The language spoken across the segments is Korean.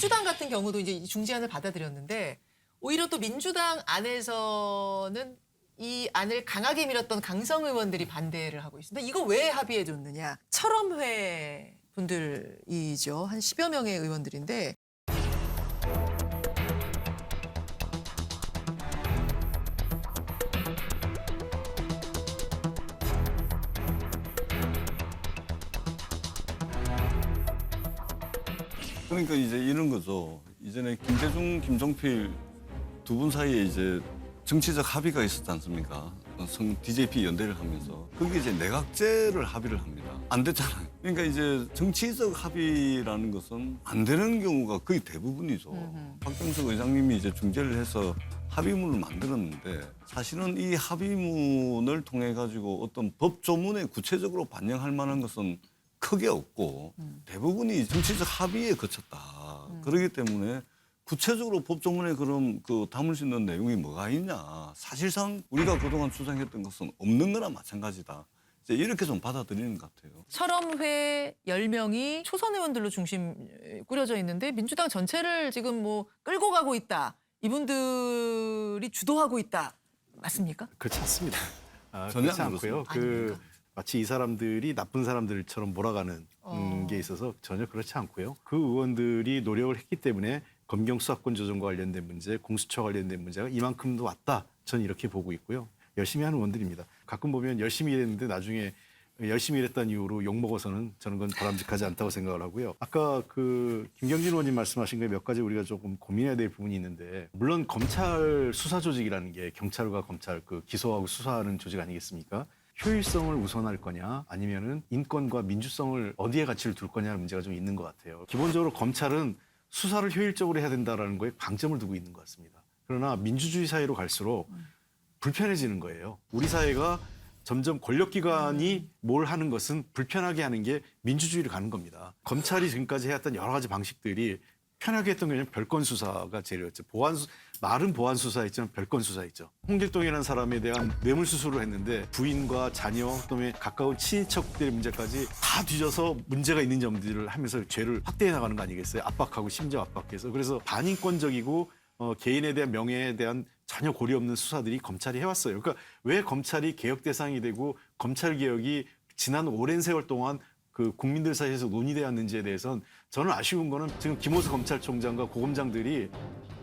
민주당 같은 경우도 이제 이 중재안을 받아들였는데 오히려 또 민주당 안에서는 이 안을 강하게 밀었던 강성 의원들이 반대를 하고 있습니다. 이거 왜 합의해 줬느냐? 철험회 분들이죠. 한 10여 명의 의원들인데 그러니까 이제 이런 거죠. 이전에 김대중, 김종필 두 분 사이에 이제 정치적 합의가 있었지 않습니까? DJP 연대를 하면서 그게 이제 내각제를 합의를 합니다. 안 됐잖아요. 그러니까 이제 정치적 합의라는 것은 안 되는 경우가 거의 대부분이죠. 박병석 의장님이 이제 중재를 해서 합의문을 만들었는데 사실은 이 합의문을 통해 가지고 어떤 법 조문에 구체적으로 반영할 만한 것은 크게 없고 대부분이 정치적 합의에 그쳤다. 그렇기 때문에 구체적으로 법조문에 그럼 담을 수 있는 내용이 뭐가 있냐. 사실상 우리가 그동안 주장했던 것은 없는 거나 마찬가지다. 이제 이렇게 좀 받아들이는 것 같아요. 철험회 10명이 초선 의원들로 중심 꾸려져 있는데 민주당 전체를 지금 뭐 끌고 가고 있다. 이분들이 주도하고 있다. 맞습니까? 그렇지 않습니다. 전혀 그렇지 안 않고요. 아닙니까? 마치 이 사람들이 나쁜 사람들처럼 몰아가는 게 있어서 전혀 그렇지 않고요. 그 의원들이 노력을 했기 때문에 검경 수사권 조정과 관련된 문제, 공수처 관련된 문제가 이만큼도 왔다. 저는 이렇게 보고 있고요. 열심히 하는 의원들입니다. 가끔 보면 열심히 일했는데 나중에 열심히 일했다는 이유로 욕먹어서는 저는 그건 바람직하지 않다고 생각을 하고요. 아까 김경진 의원님 말씀하신 거에 몇 가지 우리가 조금 고민해야 될 부분이 있는데 물론 검찰 수사 조직이라는 게 경찰과 검찰 기소하고 수사하는 조직 아니겠습니까? 효율성을 우선할 거냐 아니면은 인권과 민주성을 어디에 가치를 둘 거냐는 문제가 좀 있는 것 같아요. 기본적으로 검찰은 수사를 효율적으로 해야 된다는 거에 방점을 두고 있는 것 같습니다. 그러나 민주주의 사회로 갈수록 불편해지는 거예요. 우리 사회가 점점 권력기관이 뭘 하는 것은 불편하게 하는 게 민주주의로 가는 겁니다. 검찰이 지금까지 해왔던 여러 가지 방식들이 편하게 했던 게 별건 수사가 제일이었죠. 말은 보안 수사했지만 별건 수사했죠. 홍길동이라는 사람에 대한 뇌물 수수를 했는데 부인과 자녀 또는 가까운 친인척들의 문제까지 다 뒤져서 문제가 있는 점들을 하면서 죄를 확대해 나가는 거 아니겠어요? 압박하고 심지어 압박해서. 그래서 반인권적이고 개인에 대한 명예에 대한 전혀 고려 없는 수사들이 검찰이 해왔어요. 그러니까 왜 검찰이 개혁 대상이 되고 검찰 개혁이 지난 오랜 세월 동안 국민들 사이에서 논의되었는지에 대해서는 저는 아쉬운 거는 지금 김호수 검찰총장과 고검장들이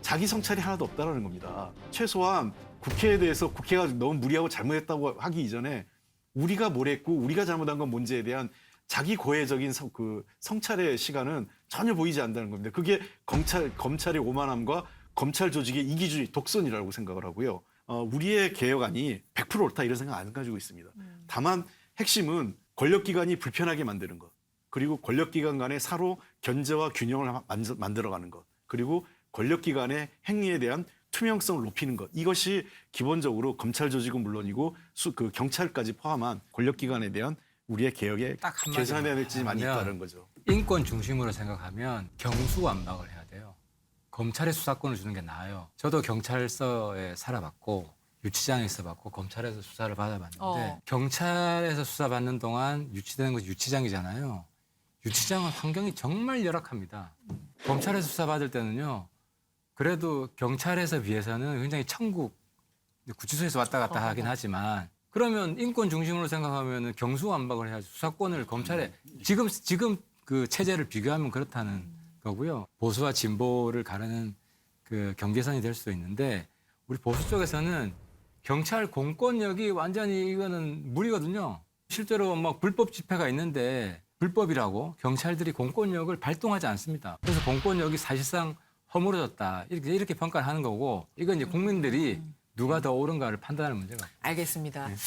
자기 성찰이 하나도 없다는 겁니다. 최소한 국회에 대해서 국회가 너무 무리하고 잘못했다고 하기 이전에 우리가 뭘 했고 우리가 잘못한 건 뭔지에 대한 자기 고해적인 성찰의 시간은 전혀 보이지 않는다는 겁니다. 그게 검찰의 오만함과 검찰 조직의 이기주의, 독선이라고 생각을 하고요. 우리의 개혁안이 100% 옳다 이런 생각 안 가지고 있습니다. 다만 핵심은 권력기관이 불편하게 만드는 것, 그리고 권력기관 간의 사로 견제와 균형을 만들어가는 것, 그리고 권력기관의 행위에 대한 투명성을 높이는 것. 이것이 기본적으로 검찰 조직은 물론이고 경찰까지 포함한 권력기관에 대한 우리의 개혁에 개선해야 될 지점이 있다는 거죠. 인권 중심으로 생각하면 경수완박을 해야 돼요. 검찰에 수사권을 주는 게 나아요. 저도 경찰서에 살아봤고 유치장에서 받고 검찰에서 수사를 받아봤는데 경찰에서 수사받는 동안 유치되는 것이 유치장이잖아요. 유치장은 환경이 정말 열악합니다. 검찰에서 수사받을 때는요. 그래도 경찰에서 비해서는 굉장히 천국, 구치소에서 왔다 갔다 하긴 하지만 그러면 인권 중심으로 생각하면 경수완박을 해야지 수사권을 검찰에 지금 그 체제를 비교하면 그렇다는 거고요. 보수와 진보를 가르는 경계선이 될 수도 있는데 우리 보수 쪽에서는 경찰 공권력이 완전히 이거는 무리거든요. 실제로 막 불법 집회가 있는데 불법이라고 경찰들이 공권력을 발동하지 않습니다. 그래서 공권력이 사실상 허물어졌다. 이렇게 평가를 하는 거고 이건 이제 국민들이 누가 더 옳은가를 판단하는 문제가. 알겠습니다.